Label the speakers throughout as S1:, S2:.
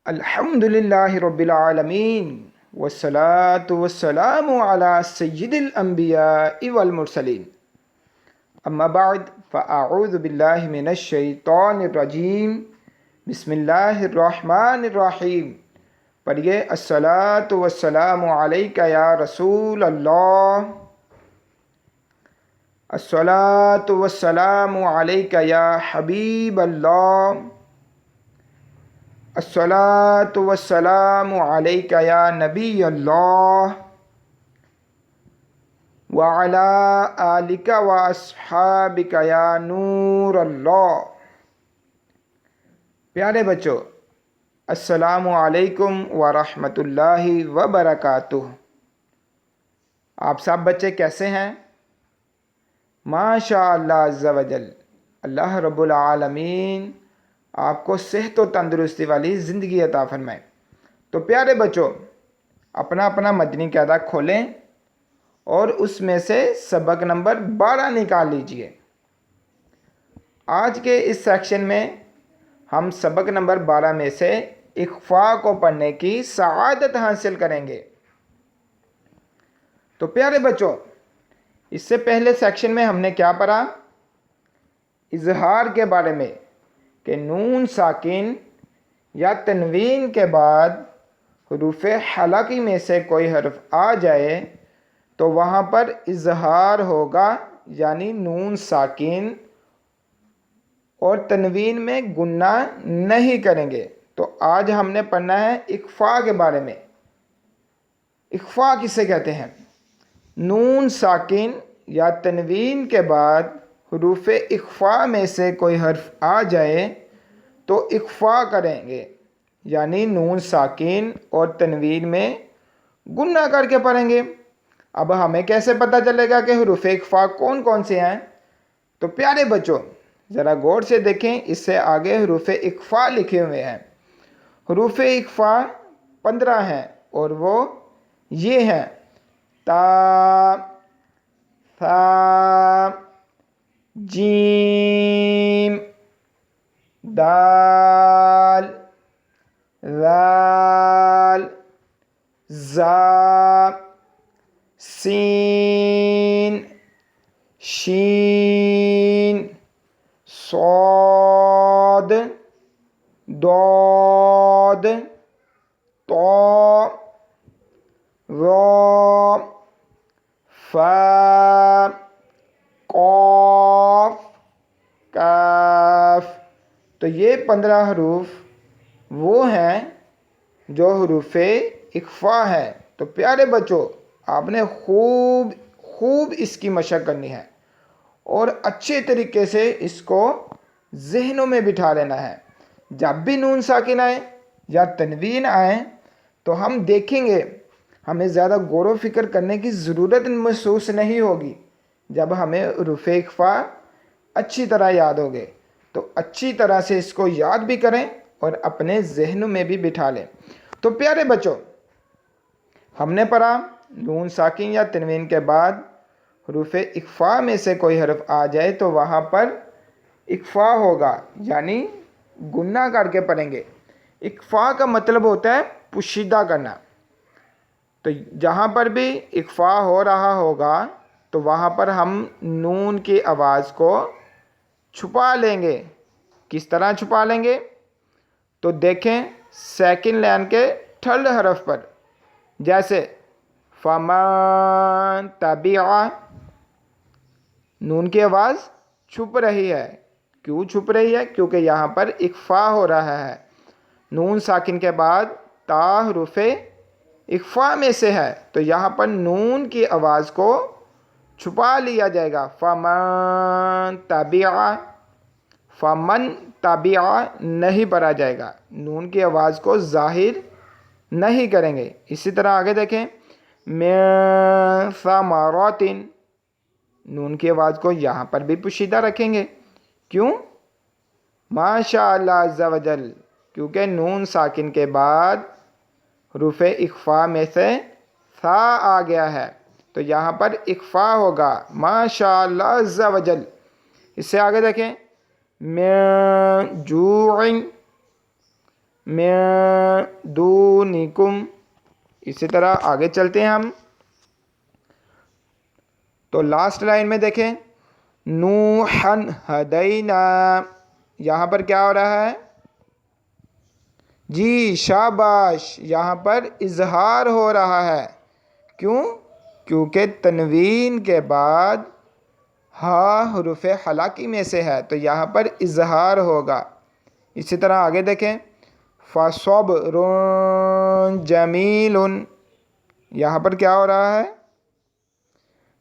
S1: अल्हम्दुलिल्लाहि रब्बिल आलमीन वस्सलातु वस्सलामु अला सय्यिदिल अंबियाइ वल मुरसलीन अम्मा बाद फ़अऊज़ु बिल्लाहि मिनश शैतानिर रजीम बिस्मिल्लाहिर रहमानिर रहीम। पढ़िए अस्सलातु वस्सलामु अलैका या रसूल अल्लाह, अस्सलातु वस्सलामु अलैका या हबीब अल्लाह, अस्सलातु वस्सलामु अलैका या नबी अल्लाह व अला आलिका व अस्हाबिका या नूर अल्लाह। प्यारे बच्चों, अस्सलामु अलैकुम व रहमतुल्लाहि व बरकातुह। आप सब बच्चे कैसे हैं? माशा अल्लाह अज़्ज़ा वजल, अल्लाह रब्बुल आलमीन आपको सेहत व तंदुरुस्ती वाली ज़िंदगी अता फरमाए। तो प्यारे बच्चों, अपना अपना मदनी कायदा खोलें और उसमें से सबक नंबर 12 निकाल लीजिए। आज के इस सेक्शन में हम सबक नंबर 12 में से इख्फा को पढ़ने की सआदत हासिल करेंगे। तो प्यारे बच्चों, इससे पहले सेक्शन में हमने क्या पढ़ा? इजहार के बारे में कि नून साकिन या तनवीन के बाद हुरूफ हलकी में से कोई हर्फ आ जाए तो वहाँ पर इजहार होगा, यानी नून साकिन और तनवीन में गुन्ना नहीं करेंगे। तो आज हमने पढ़ना है इख्फा के बारे में। इख्फा किसे कहते हैं? नून साकिन या तनवीन के बाद हुरूफ इख्फा में से कोई हर्फ आ जाए तो इख्फा करेंगे, यानी नून साकिन और तनवीन में गुन्ना करके पढ़ेंगे। अब हमें कैसे पता चलेगा कि हुरूफ इख्फा कौन कौन से हैं? तो प्यारे बच्चों, ज़रा गौर से देखें, इससे आगे हुरूफ इख्फा लिखे हुए हैं। हुरूफ इख्फा 15 हैं और वो ये हैं: ता, था, जीम, दाल, राल, जा, सीन, शीन, सौद, दौद, तो, रो, फा, कौफ, काफ। तो ये 15 हरूफ वो हैं जो हरूफ इख्फा है। तो प्यारे बच्चों, आपने खूब इसकी मशक करनी है और अच्छे तरीके से इसको जहनों में बिठा लेना है। जब भी नून साकिन आए या तनवीन आए तो हम देखेंगे, हमें ज़्यादा गौर व फिक्र करने की ज़रूरत महसूस नहीं होगी। जब हमें हरूफ इख्फा अच्छी तरह याद हो गए तो अच्छी तरह से इसको याद भी करें और अपने जहनों में भी बिठा लें। तो प्यारे बच्चों, हमने पढ़ा नून साकिन या तनवीन के बाद हुरूफ इख्फा में से कोई हर्फ आ जाए तो वहाँ पर इख्फा होगा, यानी गुन्ना करके पढ़ेंगे। इख्फा का मतलब होता है पुशीदा करना। तो जहाँ पर भी इख्फा हो रहा होगा तो वहाँ पर हम नून की आवाज़ को छुपा लेंगे। किस तरह छुपा लेंगे? तो देखें, सेकंड लाइन के थर्ड हरफ पर, जैसे फमन तबिआ, नून की आवाज़ छुप रही है। क्यों छुप रही है? क्योंकि यहाँ पर इख्फा हो रहा है। नून साकिन के बाद ता हुरूफ़े इख्फा में से है तो यहाँ पर नून की आवाज़ को छुपा लिया जाएगा। फमन तबिआ, फमन तबिआ नहीं पढ़ा जाएगा, नून की आवाज़ को जाहिर नहीं करेंगे। इसी तरह आगे देखें, मिन समरातिन, नून की आवाज़ को यहाँ पर भी पुशीदा रखेंगे। क्यों? माशा अल्लाह अज़्ज़ा वजल, क्योंकि नून साकिन के बाद हुरूफ इख्फा में से सा आ गया है तो यहाँ पर इख्फा होगा। माशा अल्लाह अज़्ज़ा वजल। इससे आगे देखें, मिन जूइन, मिन दूनिकुम। इसी तरह आगे चलते हैं हम। तो लास्ट लाइन में देखें, नूहन हदैना। यहाँ पर क्या हो रहा है जी? शाबाश, यहाँ पर इजहार हो रहा है। क्यों? क्योंकि तनवीन के बाद हा हुरूफ हलाकी में से है, तो यहाँ पर इजहार होगा। इसी तरह आगे देखें, फ़सब्रुन जमीलुन। यहाँ पर क्या हो रहा है?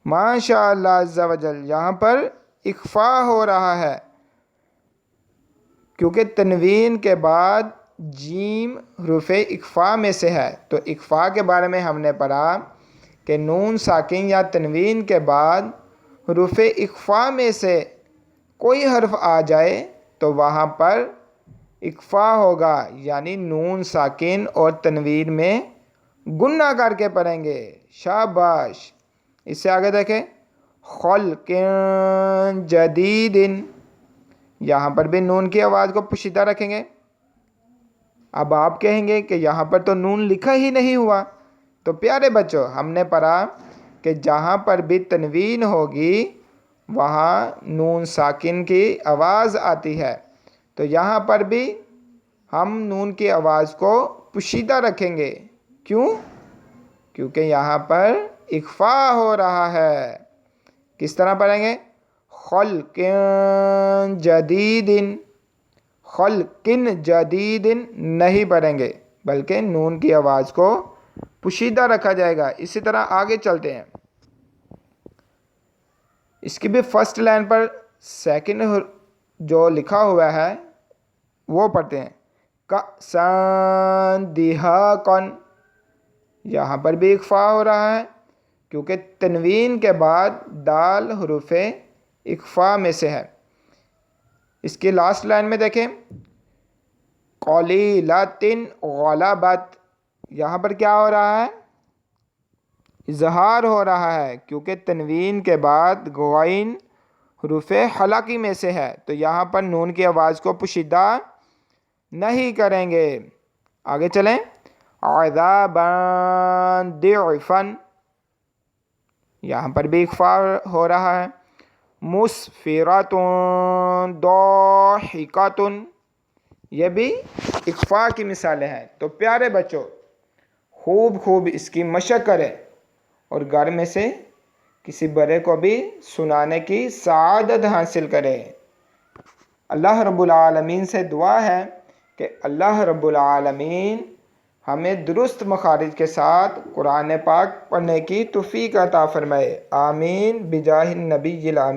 S1: माशाअल्लाह अज़्ज़ा वजल, यहाँ पर इख्फा हो रहा है, क्योंकि तनवीन के बाद जीम हुरूफ इख्फा में से है। तो इख्फा के बारे में हमने पढ़ा कि नून साकिन या तनवीन के बाद हुरूफ इख्फा में से कोई हर्फ आ जाए तो वहाँ पर इख्फा होगा, यानी नून साकिन और तनवीन में गुन्ना करके पढ़ेंगे। शाबाश। इससे आगे देखें, खल्क़िन जदीदिन। यहाँ पर भी नून की आवाज़ को पोशीदा रखेंगे। अब आप कहेंगे कि यहाँ पर तो नून लिखा ही नहीं हुआ। तो प्यारे बच्चों, हमने पढ़ा कि जहाँ पर भी तनवीन होगी वहाँ नून साकिन की आवाज़ आती है। तो यहाँ पर भी हम नून की आवाज़ को पोशीदा रखेंगे। क्यों? क्योंकि यहाँ पर इख्फा हो रहा है। किस तरह पढ़ेंगे? खल्क़िन जदीदिन। खल्क़िन जदीदिन नहीं पढ़ेंगे, बल्कि नून की आवाज़ को पोशीदा रखा जाएगा। इसी तरह आगे चलते हैं। इसकी भी फर्स्ट लाइन पर सेकंड जो लिखा हुआ है वो पढ़ते हैं, कसान दिहाकन। यहाँ पर भी इख्फा हो रहा है, क्योंकि तनवीन के बाद दाल हुरूफ इख्फा में से है। इसकी लास्ट लाइन में देखें, क़लीलतिन ग़लबत। यहाँ पर क्या हो रहा है? इजहार हो रहा है, क्योंकि तनवीन के बाद ग़ैन हुरूफ हलाकी में से है। तो यहाँ पर नून की आवाज़ को पोशीदा नहीं करेंगे। आगे चलें, अज़ाबन दिअफ़न। यहाँ पर भी इख्फा हो रहा है। मुस्फ़िरतुन दाहिकतुन। ये भी इख्फा की मिसालें हैं। तो प्यारे बच्चों, खूब इसकी मशक़ करें और घर में से किसी बड़े को भी सुनाने की सआदत हासिल करें। अल्लाह रब्बुल आलमीन से दुआ है कि अल्लाह रब्बुल आलमीन हमें दुरुस्त मखारिज के साथ कुरान पाक पढ़ने की तौफ़ीक़ अता फ़रमाए। आमीन बिजाहिन नबी।